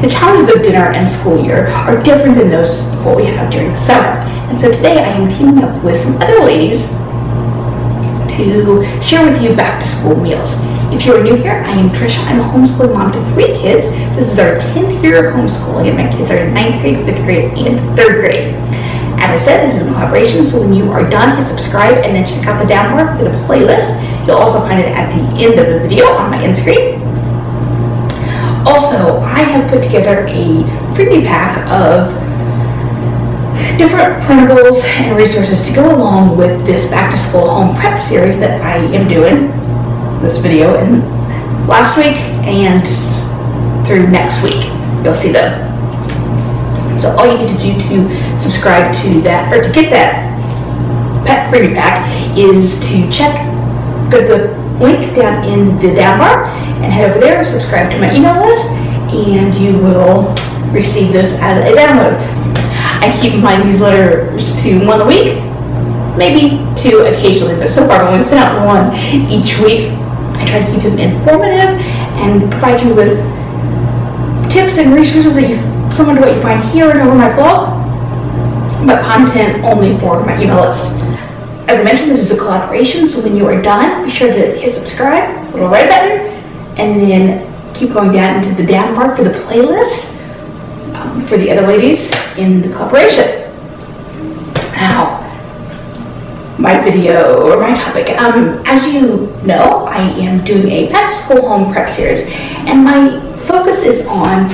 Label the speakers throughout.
Speaker 1: The challenges of dinner and school year are different than those of what we have during the summer. And so today I am teaming up with some other ladies to share with you back to school meals. If you are new here, I am Tricia. I'm a homeschooling mom to 3 kids. This is our 10th year of homeschooling, and my kids are in 9th grade, 5th grade, and 3rd grade. As I said, this is in collaboration, so when you are done, hit subscribe and then check out the down bar for the playlist. You'll also find it at the end of the video on my end screen. Also, I have put together a freebie pack of different printables and resources to go along with this back to school home prep series that I am doing this video in last week and through next week. You'll see them. So all you need to do to subscribe to that, or to get that freebie pack, is to go to the link down in the down bar and head over there, subscribe to my email list, and you will receive this as a download. I keep my newsletters to 1 a week, maybe 2 occasionally, but so far I've only sent out 1 each week. I try to keep them informative and provide you with tips and resources that similar to what you find here and over my blog, but content only for my email list. As I mentioned, this is a collaboration, so when you are done, be sure to hit subscribe, little red button, and then keep going down into the down bar for the playlist for the other ladies in the collaboration. Now, my video, or my topic, as you know, I am doing a back to school home prep series, and my focus is on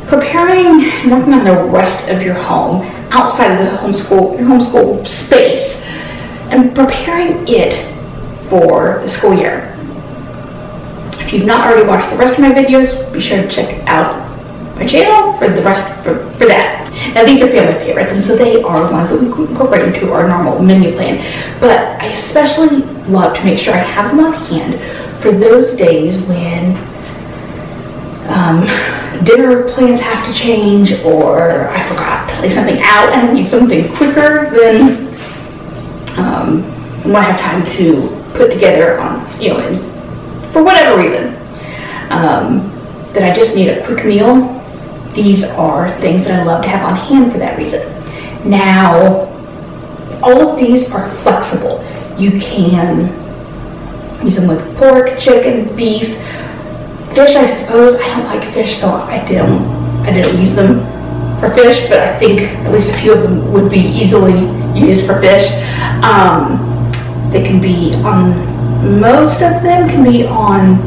Speaker 1: preparing and working on the rest of your home outside of the your homeschool space, and preparing it for the school year. If you've not already watched the rest of my videos, be sure to check out my channel for the rest for that. Now these are family favorites, and so they are ones that we incorporate into our normal menu plan. But I especially love to make sure I have them on hand for those days when dinner plans have to change, or I forgot to lay something out and I need something quicker than when I have time to put together on, for whatever reason, that I just need a quick meal. These are things that I love to have on hand for that reason. Now, all of these are flexible. You can use them with pork, chicken, beef, fish. I suppose I don't like fish, so I don't use them for fish, but I think at least a few of them would be easily used for fish. They can be most of them can be on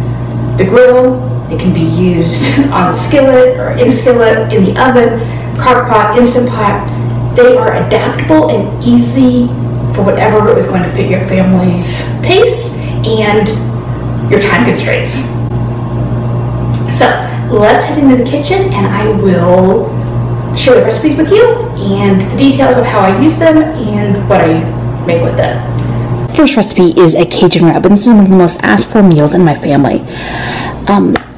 Speaker 1: the grill. It can be used on a skillet, or in a skillet, in the oven, crock pot, instant pot. They are adaptable and easy for whatever is going to fit your family's tastes and your time constraints. So let's head into the kitchen and I will share the recipes with you and the details of how I use them and what I make with them.
Speaker 2: First recipe is a Cajun Rabbit. This is one of the most asked for meals in my family.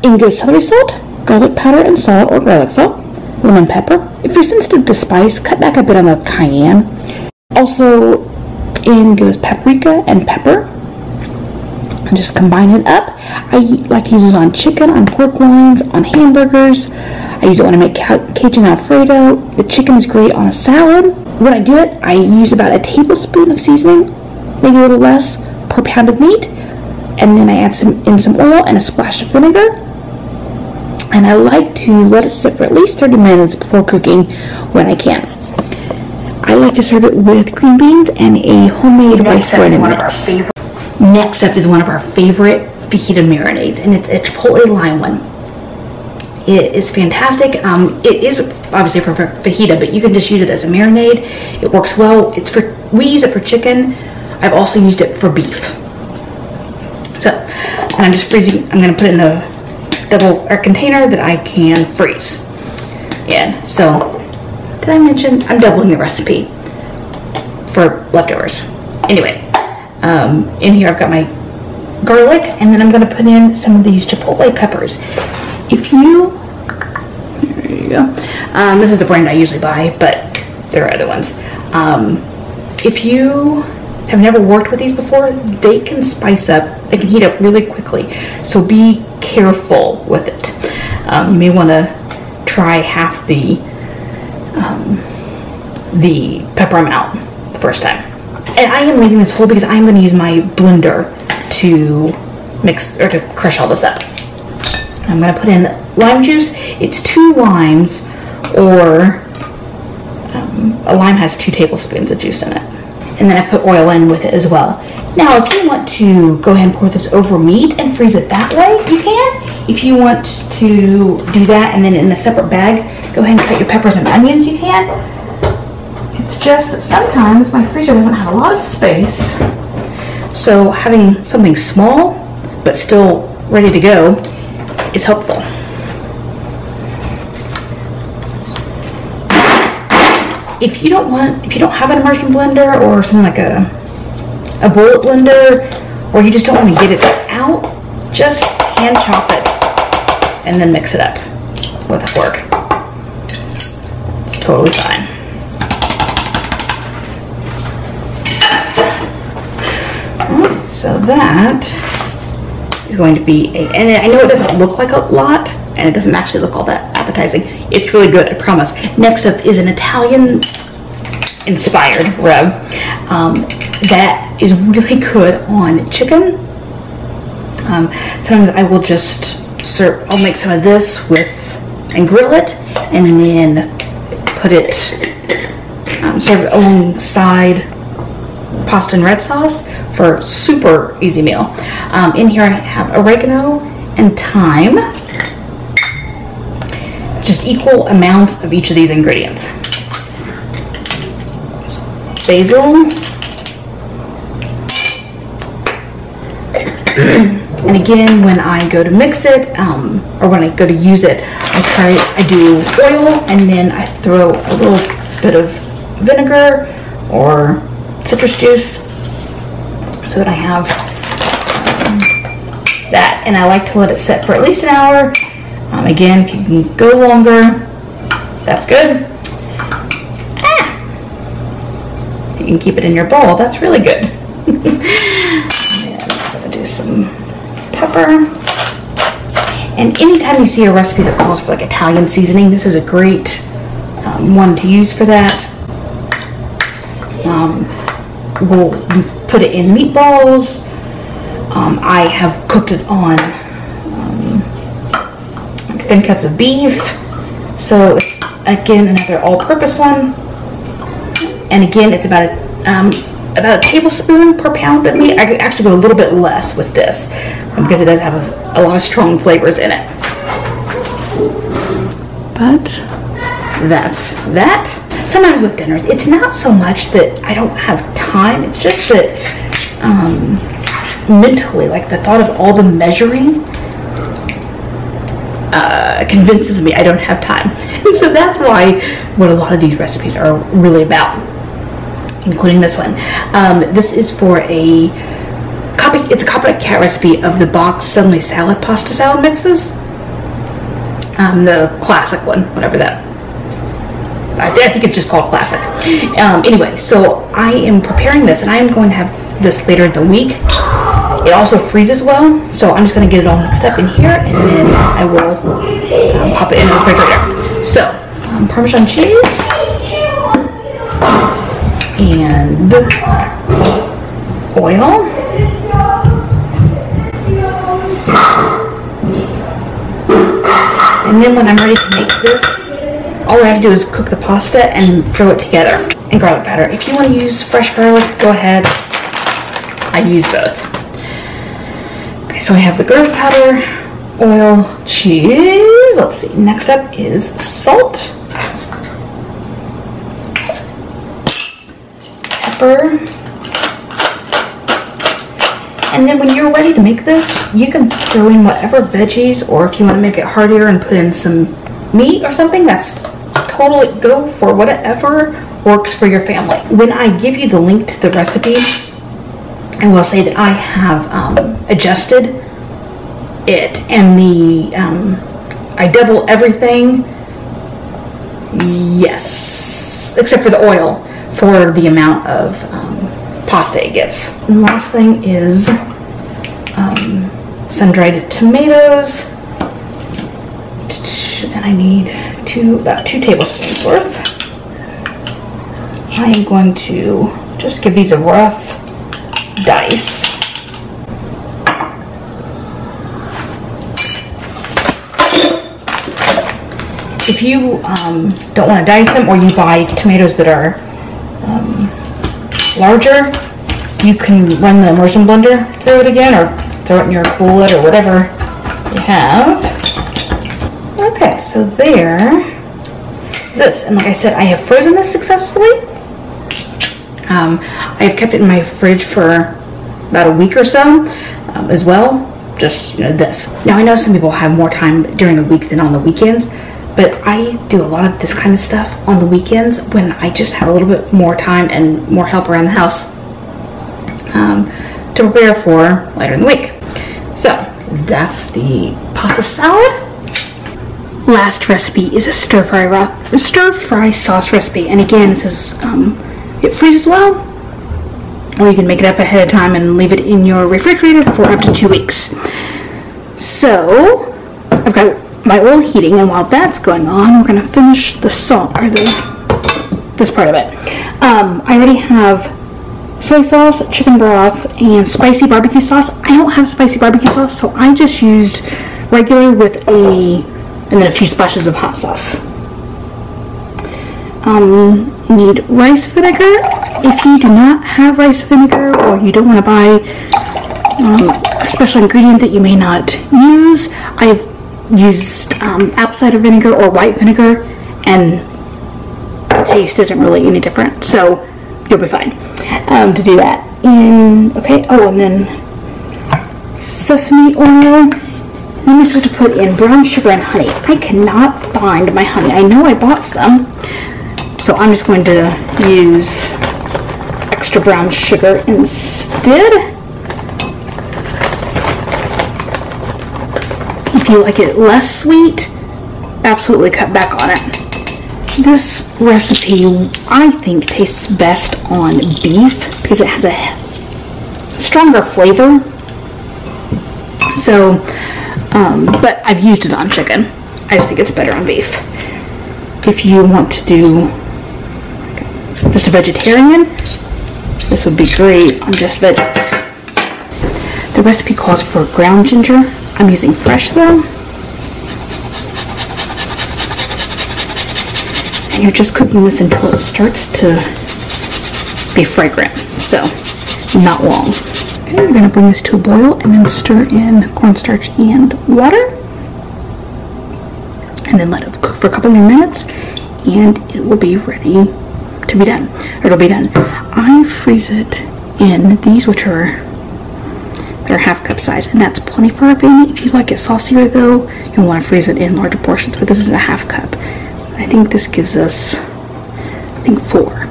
Speaker 2: In goes celery salt, garlic powder and salt, or garlic salt, lemon pepper. If you're sensitive to spice, cut back a bit on the cayenne. Also, in goes paprika and pepper. And just combine it up. I like to use this on chicken, on pork loins, on hamburgers. I use it when I make Cajun Alfredo. The chicken is great on a salad. When I do it, I use about a tablespoon of seasoning, maybe a little less, per pound of meat. And then I add some oil and a splash of vinegar. And I like to let it sit for at least 30 minutes before cooking when I can. I like to serve it with green beans and a homemade rice bread mix. Next up is one of our favorite fajita marinades, and it's a chipotle lime one. It is fantastic. It is obviously for fajita, but you can just use it as a marinade. It works well. We use it for chicken. I've also used it for beef. So, and I'm just freezing. I'm going to put it in a container that I can freeze in. So, did I mention I'm doubling the recipe for leftovers? Anyway, in here I've got my garlic, and then I'm going to put in some of these chipotle peppers. There you go. This is the brand I usually buy, but there are other ones. If you have never worked with these before, they can spice up, they can heat up really quickly. So be careful with it. You may want to
Speaker 1: try half the pepper amount the first time. And I am leaving this whole because I'm going to use my blender to mix or to crush all this up. I'm going to put in lime juice. It's 2 limes, or a lime has 2 tablespoons of juice in it. And then I put oil in with it as well. Now, if you want to go ahead and pour this over meat and freeze it that way, you can. If you want to do that and then in a separate bag, go ahead and cut your peppers and onions, you can. It's just that sometimes my freezer doesn't have a lot of space. So having something small, but still ready to go, is helpful. If you don't have an immersion blender or something like a bullet blender, or you just don't want to get it out, just hand chop it and then mix it up with a fork. It's totally fine. So that is going to be and I know it doesn't look like a lot, and it doesn't actually look all that appetizing. It's really good, I promise. Next up is an Italian inspired rub that is really good on chicken. Sometimes I will just I'll make some of this and grill it, and then put it, serve it alongside pasta and red sauce for a super easy meal. In here I have oregano and thyme, just equal amounts of each of these ingredients. Basil, and again, when I go to mix it, or when I go to use it, I do oil, and then I throw a little bit of vinegar or citrus juice, so that I have that. And I like to let it set for at least an hour. Again, if you can go longer, that's good. If you can keep it in your bowl, that's really good. I'm gonna do some pepper. And anytime you see a recipe that calls for like Italian seasoning, this is a great one to use for that. We'll put it in meatballs. I have cooked it on thin cuts of beef. So it's again another all-purpose one. And again, it's about a tablespoon per pound of meat. I could actually go a little bit less with this because it does have a lot of strong flavors in it. But that's that. Sometimes with dinners, it's not so much that I don't have time, it's just that mentally, like the thought of all the measuring convinces me I don't have time. So that's why what a lot of these recipes are really about, including this one. This is for it's a copycat recipe of the box Suddenly Salad pasta salad mixes. The classic one, whatever that. I think it's just called classic. Anyway, so I am preparing this, and I am going to have this later in the week. It also freezes well, so I'm just going to get it all mixed up in here, and then I will pop it in the refrigerator. So, Parmesan cheese and oil. And then when I'm ready to make this, all I have to do is cook the pasta and throw it together. And garlic powder. If you want to use fresh garlic, go ahead. I use both. Okay, so I have the garlic powder, oil, cheese. Let's see. Next up is salt, pepper. And then when you're ready to make this, you can throw in whatever veggies, or if you want to make it heartier and put in some meat or something, that's totally go for whatever works for your family. When I give you the link to the recipe, I will say that I have adjusted it, and I double everything, yes, except for the oil, for the amount of pasta it gives. And the last thing is sun-dried tomatoes, and I need 2 about 2 tablespoons worth. I am going to just give these a rough dice. If you don't want to dice them, or you buy tomatoes that are larger, you can run the immersion blender through it again, or throw it in your bullet or whatever you have. Okay, so there is this. And like I said, I have frozen this successfully. I have kept it in my fridge for about a week or so as well. Just, this. Now I know some people have more time during the week than on the weekends, but I do a lot of this kind of stuff on the weekends when I just have a little bit more time and more help around the house to prepare for later in the week. So that's the pasta salad. Last recipe is a stir-fry sauce recipe, and again, this is it freezes well, or you can make it up ahead of time and leave it in your refrigerator for up to 2 weeks. So I've got my oil heating, and while that's going on, we're going to finish the salt, or this part of it. I already have soy sauce, chicken broth, and spicy barbecue sauce. I don't have spicy barbecue sauce, so I just used regular with and then a few splashes of hot sauce. Need rice vinegar. If you do not have rice vinegar, or you don't want to buy a special ingredient that you may not use, I've used apple cider vinegar or white vinegar, and the taste isn't really any different, so you'll be fine to do that. And then sesame oil. Then we're supposed to put in brown sugar and honey. I cannot find my honey. I know I bought some, so I'm just going to use extra brown sugar instead. If you like it less sweet, absolutely cut back on it. This recipe, I think, tastes best on beef because it has a stronger flavor. So, but I've used it on chicken. I just think it's better on beef. If you want to do just a vegetarian, this would be great on just veggies. The recipe calls for ground ginger. I'm using fresh though. And you're just cooking this until it starts to be fragrant, so not long. Okay, you're going to bring this to a boil and then stir in cornstarch and water. And then let it cook for a couple more minutes and it will be ready to be done. Or it'll be done. I freeze it in these, which are they're ½ cup size, and that's plenty for a baby. If you like it saucier though, you'll want to freeze it in larger portions, but this is a ½ cup. I think this gives us, 4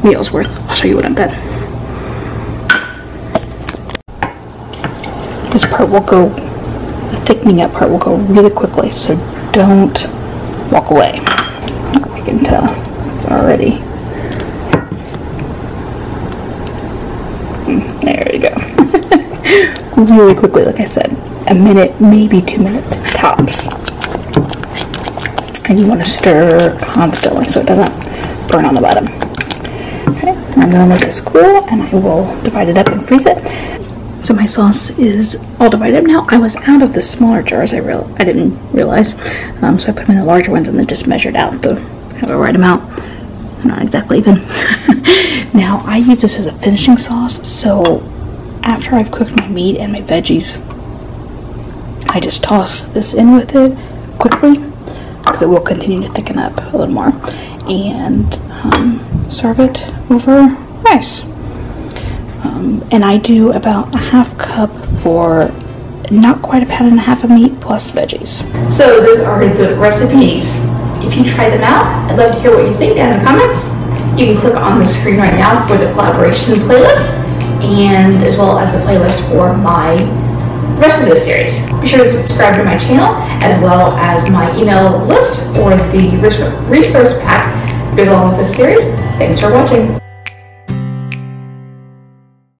Speaker 1: meals worth. I'll show you what I've done. This part will go, the thickening up part will go really quickly, so don't walk away. I can tell it's already. There you go. Really quickly, like I said, a minute, maybe 2 minutes tops. And you want to stir constantly so it doesn't burn on the bottom. Okay, I'm going to let this cool and I will divide it up and freeze it. So my sauce is all divided up now. I was out of the smaller jars, I didn't realize. So I put them in the larger ones and then just measured out the kind of the right amount. Not exactly even. Now I use this as a finishing sauce, so after I've cooked my meat and my veggies, I just toss this in with it quickly because it will continue to thicken up a little more, and serve it over rice. And I do about a ½ cup for not quite a pound and a half of meat plus veggies. So those are the recipes. If you try them out, I'd love to hear what you think down in the comments. You can click on the screen right now for the collaboration playlist, and as well as the playlist for my rest of this series. Be sure to subscribe to my channel, as well as my email list for the resource pack that goes along with this series. Thanks for watching.